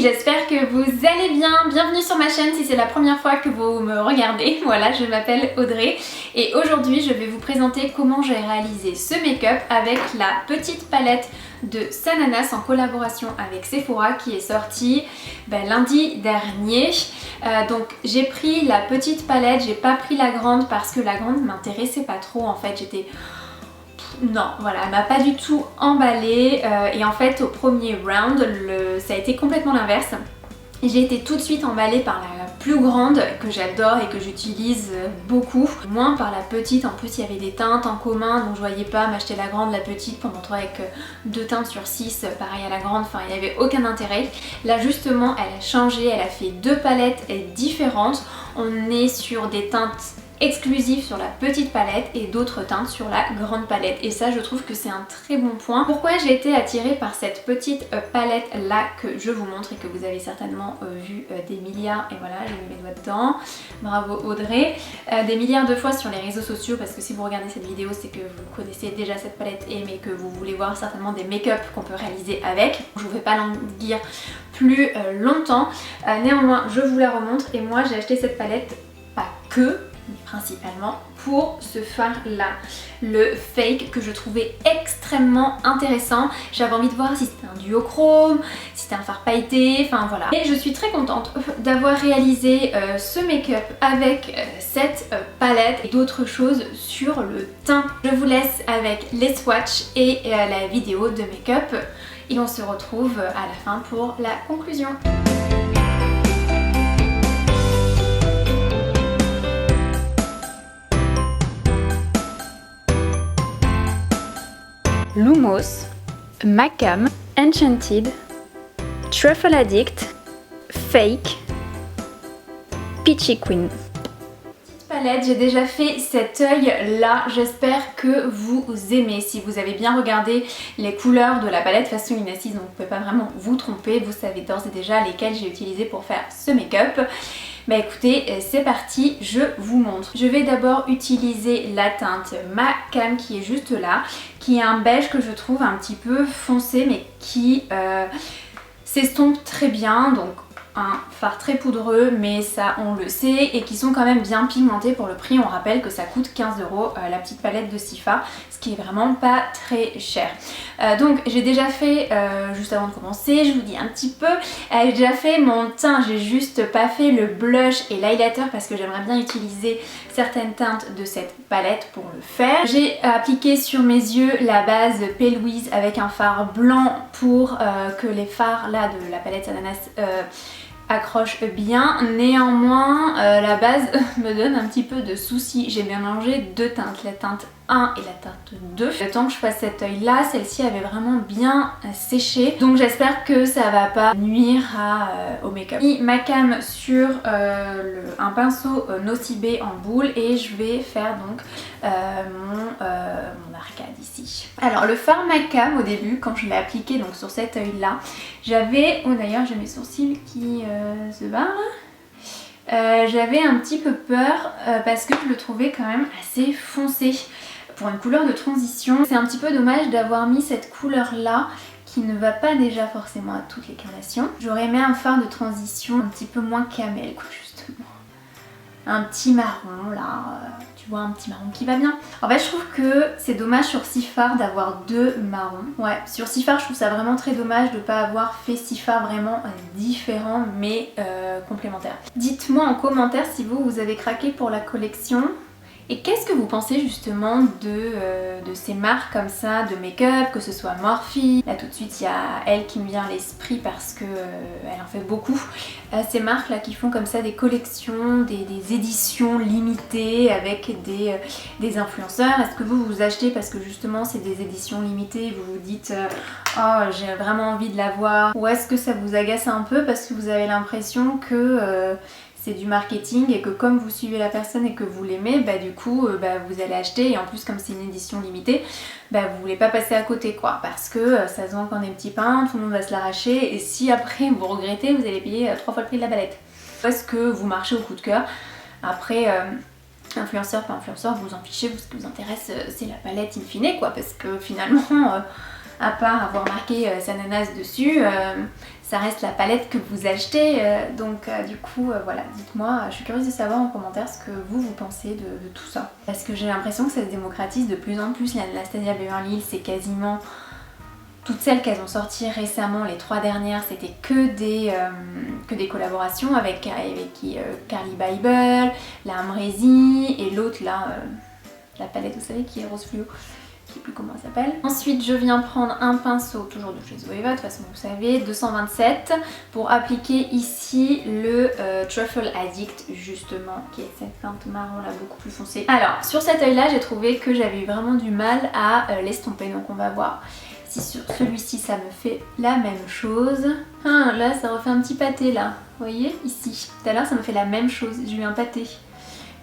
j'espère que vous allez bien. Bienvenue sur ma chaîne si c'est la première fois que vous me regardez. Voilà, je m'appelle Audrey et aujourd'hui je vais vous présenter comment j'ai réalisé ce make-up avec la petite palette de Sananas en collaboration avec Sephora qui est sortie lundi dernier. Donc j'ai pris la petite palette, j'ai pas pris la grande parce que la grande m'intéressait pas trop en fait, non, voilà, elle m'a pas du tout emballée et en fait au premier round, ça a été complètement l'inverse. J'ai été tout de suite emballée par la plus grande que j'adore et que j'utilise beaucoup, moins par la petite. En plus il y avait des teintes en commun donc je voyais pas m'acheter la grande, la petite pour me retrouver avec 2 teintes sur 6 pareil à la grande, enfin il n'y avait aucun intérêt. Là justement elle a changé, elle a fait 2 palettes différentes, on est sur des teintes exclusif sur la petite palette et d'autres teintes sur la grande palette et ça je trouve que c'est un très bon point. Pourquoi j'ai été attirée par cette petite palette là que je vous montre et que vous avez certainement vu des milliards, et voilà j'ai mis mes doigts dedans, bravo Audrey, des milliards de fois sur les réseaux sociaux, parce que si vous regardez cette vidéo c'est que vous connaissez déjà cette palette mais que vous voulez voir certainement des make-up qu'on peut réaliser avec. Je vous fais pas languir plus longtemps, néanmoins je vous la remontre et moi j'ai acheté cette palette pas que principalement pour ce fard là, le fake, que je trouvais extrêmement intéressant. J'avais envie de voir si c'était un duochrome, si c'était un fard pailleté, enfin voilà. Et je suis très contente d'avoir réalisé ce make-up avec cette palette et d'autres choses sur le teint. Je vous laisse avec les swatchs et la vidéo de make-up et on se retrouve à la fin pour la conclusion. Lumos, Macam, Enchanted, Truffle Addict, Fake, Peachy Queen. Palette, j'ai déjà fait cet œil là, j'espère que vous aimez. Si vous avez bien regardé les couleurs de la palette façon Inasis, donc vous ne pouvez pas vraiment vous tromper, vous savez d'ores et déjà lesquelles j'ai utilisé pour faire ce make-up. Bah écoutez, c'est parti, je vous montre. Je vais d'abord utiliser la teinte Macam qui est juste là, qui est un beige que je trouve un petit peu foncé mais qui s'estompe très bien, donc un fard très poudreux mais ça on le sait, et qui sont quand même bien pigmentés pour le prix. On rappelle que ça coûte 15 € la petite palette de Sifa, ce qui est vraiment pas très cher. Donc j'ai déjà fait, juste avant de commencer, je vous dis un petit peu, j'ai déjà fait mon teint, j'ai juste pas fait le blush et l'highlighter parce que j'aimerais bien utiliser certaines teintes de cette palette pour le faire. J'ai appliqué sur mes yeux la base P. Louise avec un fard blanc pour que les fards là de la palette Sananas accroche bien. Néanmoins la base me donne un petit peu de soucis. J'ai mélangé 2 teintes, la teinte 1 et la teinte 2. Le temps que je fasse cet œil là, celle-ci avait vraiment bien séché, donc j'espère que ça va pas nuire au make-up. J'ai mis Macam sur un pinceau Nocibé en boule et je vais faire donc mon arcade ici. Alors le fard Macam au début quand je l'ai appliqué donc sur cet œil là, j'avais, oh d'ailleurs j'ai mes sourcils qui se barrent là. J'avais un petit peu peur parce que je le trouvais quand même assez foncé pour une couleur de transition. C'est un petit peu dommage d'avoir mis cette couleur là qui ne va pas déjà forcément à toutes les carnations. J'aurais aimé un fard de transition un petit peu moins camel quoi, justement. Un petit marron là, tu vois, un petit marron qui va bien. En fait je trouve que c'est dommage sur 6 fards d'avoir 2 marrons. Ouais, sur 6 fards je trouve ça vraiment très dommage de ne pas avoir fait 6 fards vraiment différents mais complémentaires. Dites-moi en commentaire si vous avez craqué pour la collection. Et qu'est-ce que vous pensez justement de ces marques comme ça de make-up, que ce soit Morphe, là tout de suite il y a elle qui me vient à l'esprit parce que elle en fait beaucoup, ces marques là qui font comme ça des collections, des éditions limitées avec des influenceurs. Est-ce que vous achetez parce que justement c'est des éditions limitées et vous vous dites oh j'ai vraiment envie de l'avoir, ou est-ce que ça vous agace un peu parce que vous avez l'impression que c'est du marketing et que comme vous suivez la personne et que vous l'aimez, du coup vous allez acheter, et en plus comme c'est une édition limitée, vous voulez pas passer à côté quoi, parce que ça se vend comme des petits pains, tout le monde va se l'arracher, et si après vous regrettez, vous allez payer 3 fois le prix de la palette. Est-ce que vous marchez au coup de cœur? Après influenceur pas influenceur, vous en fichez, ce qui vous intéresse c'est la palette in fine quoi, parce que finalement à part avoir marqué Sananas dessus, ça reste la palette que vous achetez, donc du coup voilà, dites-moi, je suis curieuse de savoir en commentaire ce que vous pensez de tout ça. Parce que j'ai l'impression que ça se démocratise de plus en plus, l'Anastasia Beverly Hills c'est quasiment... Toutes celles qu'elles ont sorties récemment, les 3 dernières, c'était que des collaborations avec Carly Bible, la Amrézy et l'autre là, la palette vous savez qui est rose fluo. Je sais plus comment elle s'appelle. Ensuite je viens prendre un pinceau, toujours de chez Zoeva, de toute façon vous savez, 227, pour appliquer ici le Truffle Addict justement, qui est cette teinte marron là beaucoup plus foncée. Alors sur cet œil là j'ai trouvé que j'avais eu vraiment du mal à l'estomper, donc on va voir si sur celui-ci ça me fait la même chose. Ah, là ça refait un petit pâté là, vous voyez ici. Tout à l'heure ça me fait la même chose, j'ai eu un pâté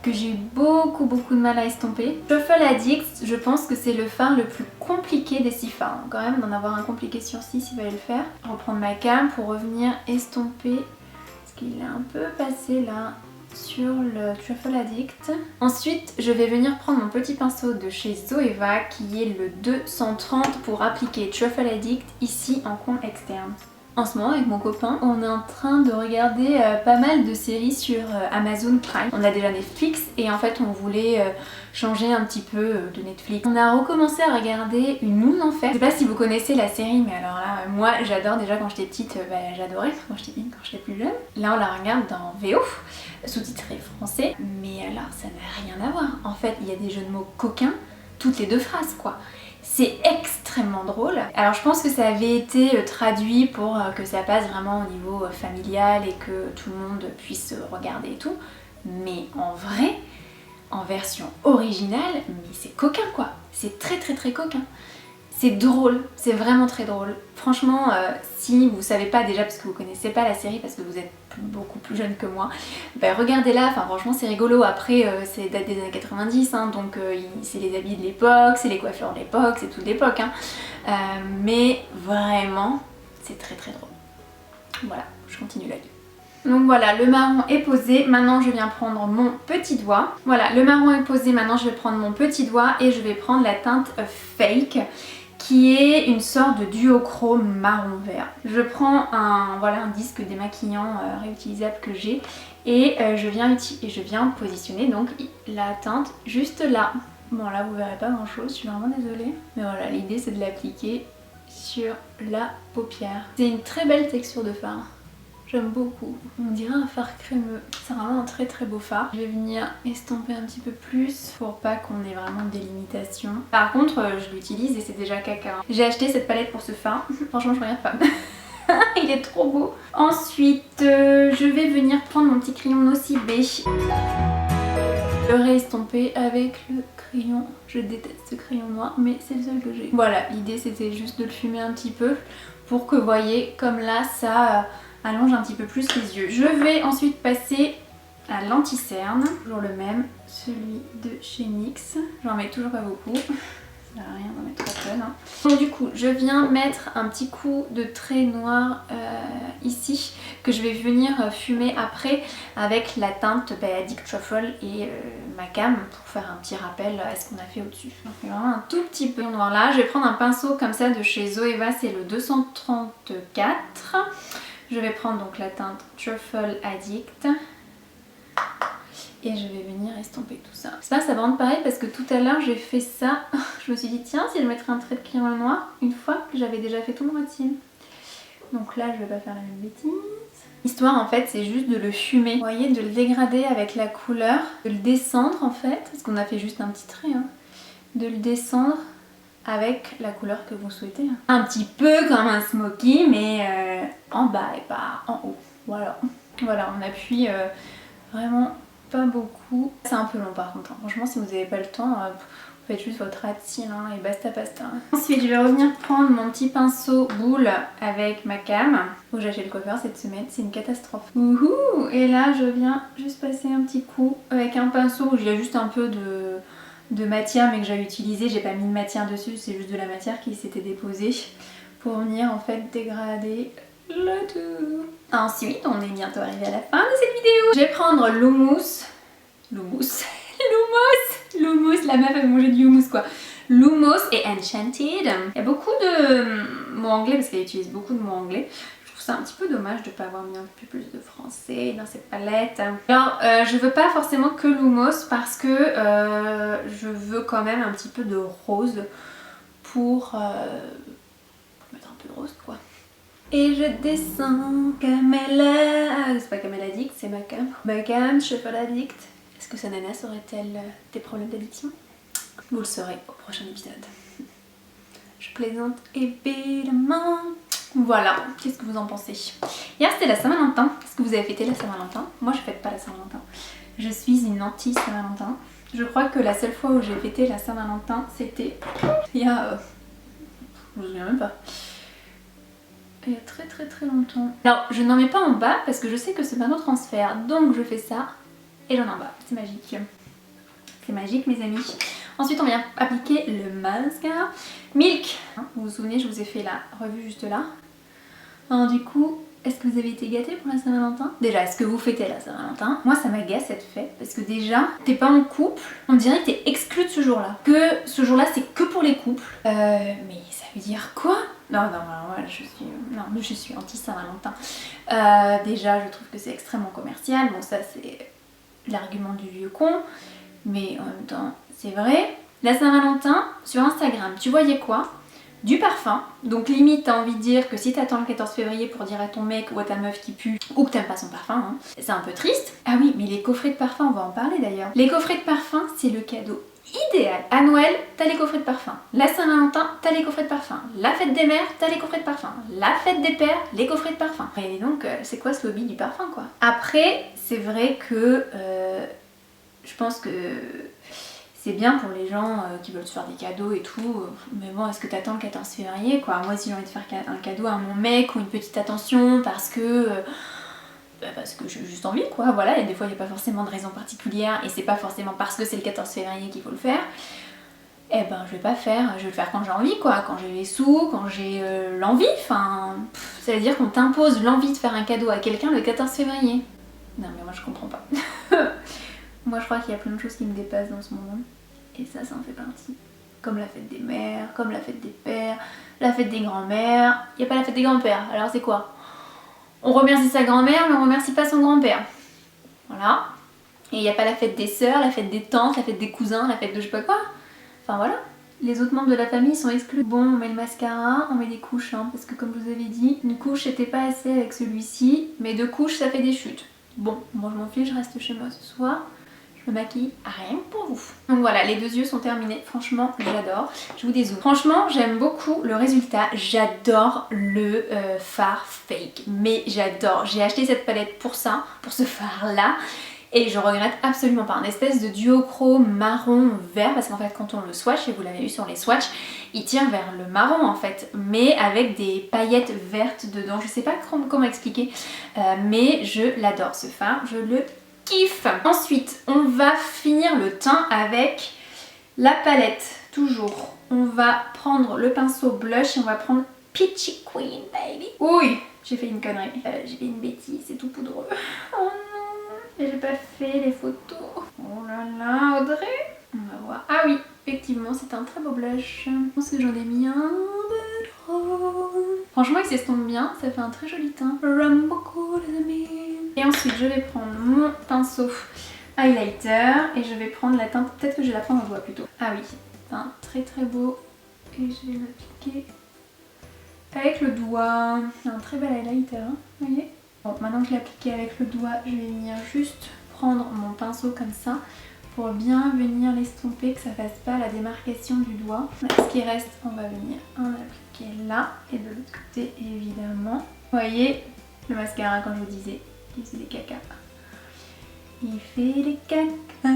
que j'ai eu beaucoup de mal à estomper. Truffle Addict, je pense que c'est le fard le plus compliqué des 6 fards. Quand même d'en avoir un compliqué sur 6, il va le faire. Je vais reprendre ma came pour revenir estomper, parce qu'il est un peu passé là sur le Truffle Addict. Ensuite, je vais venir prendre mon petit pinceau de chez Zoeva qui est le 230 pour appliquer Truffle Addict ici en coin externe. En ce moment avec mon copain, on est en train de regarder pas mal de séries sur Amazon Prime. On a déjà Netflix et en fait on voulait changer un petit peu de Netflix. On a recommencé à regarder Une Moon en Enfer. Je sais pas si vous connaissez la série, mais alors là, moi j'adore déjà quand j'étais petite, j'adorais quand j'étais plus jeune. Là on la regarde dans VO, sous-titré français, mais alors ça n'a rien à voir. En fait il y a des jeux de mots coquins, toutes les 2 phrases quoi. C'est extrêmement drôle. Alors je pense que ça avait été traduit pour que ça passe vraiment au niveau familial et que tout le monde puisse regarder et tout. Mais en vrai, en version originale, mais c'est coquin quoi. C'est très coquin. C'est drôle, c'est vraiment très drôle. Franchement, si vous savez pas déjà parce que vous connaissez pas la série, parce que vous êtes beaucoup plus jeune que moi, bah regardez-la, enfin franchement c'est rigolo. Après c'est date des années 90, hein, donc c'est les habits de l'époque, c'est les coiffures de l'époque, c'est toute l'époque. Hein. Mais vraiment, c'est très drôle. Voilà, je continue là-dessus. Donc voilà, le marron est posé, maintenant je viens prendre mon petit doigt. Voilà, le marron est posé, maintenant je vais prendre mon petit doigt et je vais prendre la teinte Fake, qui est une sorte de duochrome marron vert. Je prends un disque démaquillant réutilisable que j'ai et je viens positionner donc la teinte juste là. Bon là vous verrez pas grand chose, je suis vraiment désolée. Mais voilà, l'idée c'est de l'appliquer sur la paupière. C'est une très belle texture de fard. J'aime beaucoup. On dirait un fard crémeux. C'est vraiment un très beau fard. Je vais venir estomper un petit peu plus pour pas qu'on ait vraiment de délimitation. Par contre, je l'utilise et c'est déjà caca. J'ai acheté cette palette pour ce fard. Franchement, je regarde pas. Il est trop beau. Ensuite, je vais venir prendre mon petit crayon Nocibé. Je vais réestomper avec le crayon. Je déteste ce crayon noir, mais c'est le seul que j'ai. Voilà, l'idée c'était juste de le fumer un petit peu pour que vous voyez comme là ça allonge un petit peu plus les yeux. Je vais ensuite passer à l'anti-cerne, toujours le même, celui de chez NYX. J'en mets toujours pas beaucoup, ça sert à rien d'en mettre trop peu. Hein. Donc du coup, je viens mettre un petit coup de trait noir ici, que je vais venir fumer après avec la teinte Addict Truffle et ma came pour faire un petit rappel à ce qu'on a fait au-dessus. On fait vraiment un tout petit peu noir là. Je vais prendre un pinceau comme ça de chez Zoeva, c'est le 234. Je vais prendre donc la teinte Truffle Addict et je vais venir estomper tout ça. J'espère que ça va rendre pareil parce que tout à l'heure j'ai fait ça. Je me suis dit tiens si je mettrais un trait de crayon noir une fois que j'avais déjà fait tout mon routine. Donc là je vais pas faire la même bêtise. L'histoire en fait c'est juste de le fumer. Vous voyez, de le dégrader avec la couleur, de le descendre en fait, parce qu'on a fait juste un petit trait, hein. De le descendre avec la couleur que vous souhaitez. Un petit peu comme un smoky mais en bas et pas en haut. Voilà, voilà on appuie vraiment pas beaucoup. C'est un peu long par contre, hein. Franchement si vous n'avez pas le temps, vous faites juste votre ras de cils hein, et basta. Ensuite je vais revenir prendre mon petit pinceau boule avec ma came. Faut que j'achète le coiffeur cette semaine, c'est une catastrophe. Ouhou. Et là je viens juste passer un petit coup avec un pinceau où il y a juste un peu de matière mais que j'avais utilisé, j'ai pas mis de matière dessus, c'est juste de la matière qui s'était déposée pour venir en fait dégrader le tout. Ensuite on est bientôt arrivé à la fin de cette vidéo. Je vais prendre l'houmous, la meuf a mangé du houmous quoi. Lumos et Enchanted. Il y a beaucoup de mots anglais parce qu'elle utilise beaucoup de mots anglais. Je trouve ça un petit peu dommage de ne pas avoir mis un peu plus de français dans cette palette. Alors je veux pas forcément que Lumos parce que je veux quand même un petit peu de rose pour mettre un peu de rose quoi. Et je descends Camella, c'est pas Camella Addict, c'est Macam. Macam, Truffle Addict. Est-ce que sa nanasse aurait-elle des problèmes d'addiction? Vous le saurez au prochain épisode. Je plaisante évidemment. Voilà, qu'est-ce que vous en pensez? Hier c'était la Saint-Valentin. Est-ce que vous avez fêté la Saint-Valentin? Moi je fête pas la Saint-Valentin. Je suis une anti-Saint-Valentin. Je crois que la seule fois où j'ai fêté la Saint-Valentin c'était il y a... je me souviens même pas. Il y a très longtemps. Alors je n'en mets pas en bas parce que je sais que c'est pas nos transferts. Donc je fais ça et j'en ai en bas. C'est magique. C'est magique mes amis. Ensuite on vient appliquer le mascara. Milk. Vous vous souvenez, je vous ai fait la revue juste là. Alors du coup, est-ce que vous avez été gâtés pour la Saint-Valentin? Déjà, est-ce que vous fêtez la Saint-Valentin? Moi ça m'agace cette fête parce que déjà, t'es pas en couple, on dirait que t'es exclu de ce jour-là. Que ce jour-là c'est que pour les couples. Mais ça veut dire quoi? Non, moi je suis anti-Saint-Valentin. Déjà, je trouve que c'est extrêmement commercial. Bon, ça c'est l'argument du vieux con. Mais en même temps, c'est vrai. La Saint-Valentin, sur Instagram, tu voyais quoi? Du parfum. Donc limite, t'as envie de dire que si t'attends le 14 février pour dire à ton mec ou à ta meuf qui pue, ou que t'aimes pas son parfum, hein, c'est un peu triste. Ah oui, mais les coffrets de parfum, on va en parler d'ailleurs. Les coffrets de parfum, c'est le cadeau idéal. À Noël, t'as les coffrets de parfum. La Saint-Valentin, t'as les coffrets de parfum. La fête des mères, t'as les coffrets de parfum. La fête des pères, les coffrets de parfum. Et donc, c'est quoi ce lobby du parfum, quoi? Après, c'est vrai que je pense que c'est bien pour les gens qui veulent se faire des cadeaux et tout. Mais bon, est-ce que t'attends le 14 février, quoi? Moi, si j'ai envie de faire un cadeau à mon mec ou une petite attention parce que j'ai juste envie quoi, voilà, et des fois il n'y a pas forcément de raison particulière et c'est pas forcément parce que c'est le 14 février qu'il faut le faire, eh ben je vais pas faire, je vais le faire quand j'ai envie quoi, quand j'ai les sous, quand j'ai l'envie, enfin ça veut dire qu'on t'impose l'envie de faire un cadeau à quelqu'un le 14 février. Non mais moi je comprends pas. Moi je crois qu'il y a plein de choses qui me dépassent dans ce monde et ça en fait partie. Comme la fête des mères, comme la fête des pères, la fête des grands-mères, il n'y a pas la fête des grands-pères, alors c'est quoi? On remercie sa grand-mère mais on remercie pas son grand-père. Voilà. Et il n'y a pas la fête des sœurs, la fête des tantes, la fête des cousins, la fête de je sais pas quoi. Enfin voilà. Les autres membres de la famille sont exclus. Bon, on met le mascara, on met des couches, hein, parce que comme je vous avais dit, une couche c'était pas assez avec celui-ci, mais 2 couches ça fait des chutes. Bon, moi je m'en fiche, je reste chez moi ce soir. Je me maquille rien que pour vous. Donc voilà, les 2 yeux sont terminés. Franchement, j'adore. Je vous dézoome. Franchement, j'aime beaucoup le résultat. J'adore le fard fake. Mais j'adore. J'ai acheté cette palette pour ça, pour ce fard-là. Et je regrette absolument pas. Un espèce de duochrome marron vert. Parce qu'en fait, quand on le swatch, et vous l'avez vu sur les swatchs, il tire vers le marron en fait. Mais avec des paillettes vertes dedans. Je sais pas comment expliquer. Mais je l'adore ce fard. Je le kiffe. Ensuite, on va finir le teint avec la palette. Toujours. On va prendre le pinceau blush et on va prendre Peachy Queen, baby. Oui, j'ai fait une connerie. J'ai fait une bêtise, c'est tout poudreux. Oh non, j'ai pas fait les photos. Oh là là, Audrey. On va voir. Ah oui, effectivement, c'est un très beau blush. Je pense que j'en ai mis un peu trop. Franchement, il s'estompe bien. Ça fait un très joli teint. J'aime beaucoup les amis. Et ensuite je vais prendre mon pinceau highlighter et je vais prendre la teinte, peut-être que je vais la prendre au doigt plutôt. Ah oui, c'est un très beau et je vais l'appliquer avec le doigt. C'est un très bel highlighter, hein, vous voyez. Bon, maintenant que je l'ai appliqué avec le doigt, je vais venir juste prendre mon pinceau comme ça pour bien venir l'estomper, que ça fasse pas la démarcation du doigt. Ce qui reste, on va venir en appliquer là et de l'autre côté évidemment. Vous voyez, le mascara quand je vous disais. Il fait des caca. Il fait des caca.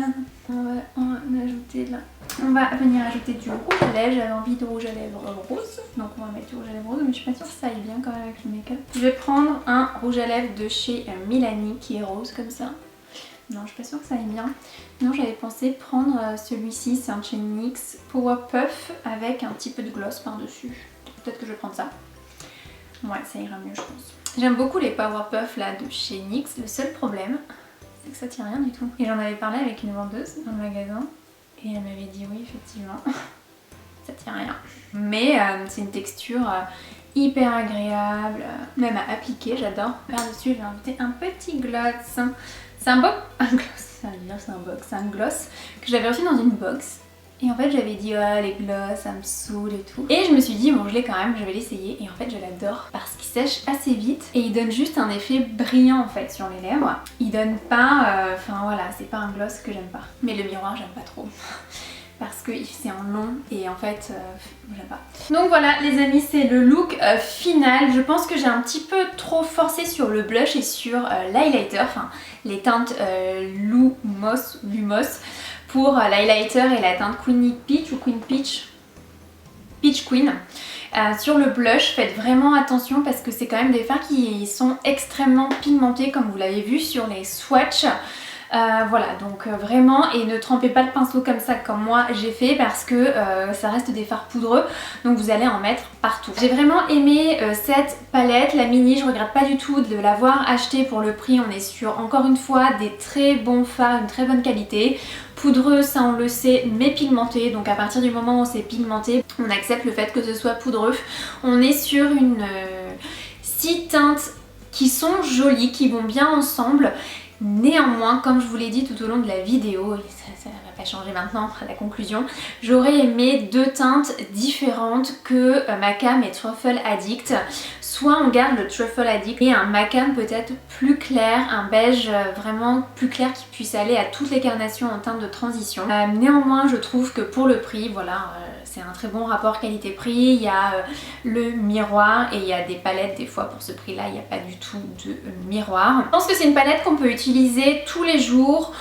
On va en ajouter là. On va venir ajouter du rouge à lèvres. J'avais envie de rouge à lèvres rose. Donc on va mettre du rouge à lèvres rose. Mais je suis pas sûre que ça aille bien quand même avec le make-up. Je vais prendre un rouge à lèvres de chez Milani qui est rose comme ça. Non, je suis pas sûre que ça aille bien. Non, j'avais pensé prendre celui-ci. C'est un chez NYX Power Puff avec un petit peu de gloss par-dessus. Peut-être que je vais prendre ça. Ouais, ça ira mieux je pense. J'aime beaucoup les Power Puff là de chez NYX. Le seul problème, c'est que ça tient rien du tout. Et j'en avais parlé avec une vendeuse dans le magasin et elle m'avait dit oui effectivement. ça tient rien. Mais c'est une texture hyper agréable, même à appliquer, j'adore. Par-dessus, j'ai ajouté un petit gloss. C'est un gloss que j'avais reçu dans une box. Et en fait j'avais dit oh les gloss ça me saoule et tout. Et je me suis dit bon je l'ai quand même, je vais l'essayer. Et en fait je l'adore parce qu'il sèche assez vite et il donne juste un effet brillant en fait sur les lèvres. Il donne pas, enfin voilà, c'est pas un gloss que j'aime pas. Mais le miroir j'aime pas trop. Parce que c'est en long et en fait j'aime pas. Donc voilà les amis, c'est le look final. Je pense que j'ai un petit peu trop forcé sur le blush et sur l'highlighter, enfin les teintes Lumos pour l'highlighter et la teinte Queen Peach ou Queen Peach, Peach Queen. Sur le blush, faites vraiment attention parce que c'est quand même des fards qui sont extrêmement pigmentés comme vous l'avez vu sur les swatchs. Voilà, donc vraiment, et ne trempez pas le pinceau comme ça comme moi j'ai fait parce que ça reste des fards poudreux, donc vous allez en mettre partout. J'ai vraiment aimé cette palette, la mini, je regrette pas du tout de l'avoir achetée pour le prix. On est sur encore une fois des très bons fards, une très bonne qualité. Poudreux, ça on le sait, mais pigmenté, donc à partir du moment où c'est pigmenté, on accepte le fait que ce soit poudreux. On est sur une 6 teintes qui sont jolies, qui vont bien ensemble. Néanmoins, comme je vous l'ai dit tout au long de la vidéo, et ça va pas changer maintenant à la conclusion, j'aurais aimé 2 teintes différentes que Macam et Truffle Addict. Soit on garde le Truffle Addict et un Macam peut-être plus clair, un beige vraiment plus clair qui puisse aller à toutes les carnations en teinte de transition. Néanmoins, je trouve que pour le prix, voilà, c'est un très bon rapport qualité-prix. Il y a le miroir et il y a des palettes des fois pour ce prix-là, il n'y a pas du tout de miroir. Je pense que c'est une palette qu'on peut utiliser tous les jours.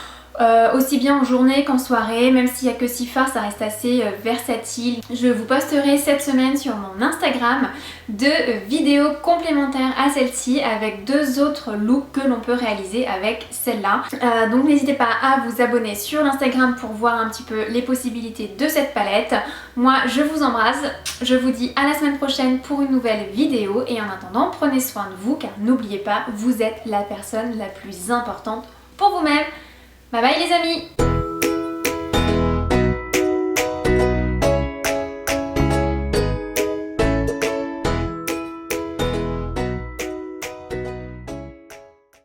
Aussi bien en journée qu'en soirée, même s'il n'y a que 6 fards, ça reste assez versatile. Je vous posterai cette semaine sur mon Instagram 2 vidéos complémentaires à celle-ci avec 2 autres looks que l'on peut réaliser avec celle-là. Donc n'hésitez pas à vous abonner sur l'Instagram pour voir un petit peu les possibilités de cette palette. Moi je vous embrasse, je vous dis à la semaine prochaine pour une nouvelle vidéo et en attendant prenez soin de vous car n'oubliez pas, vous êtes la personne la plus importante pour vous-même. Bye bye les amis!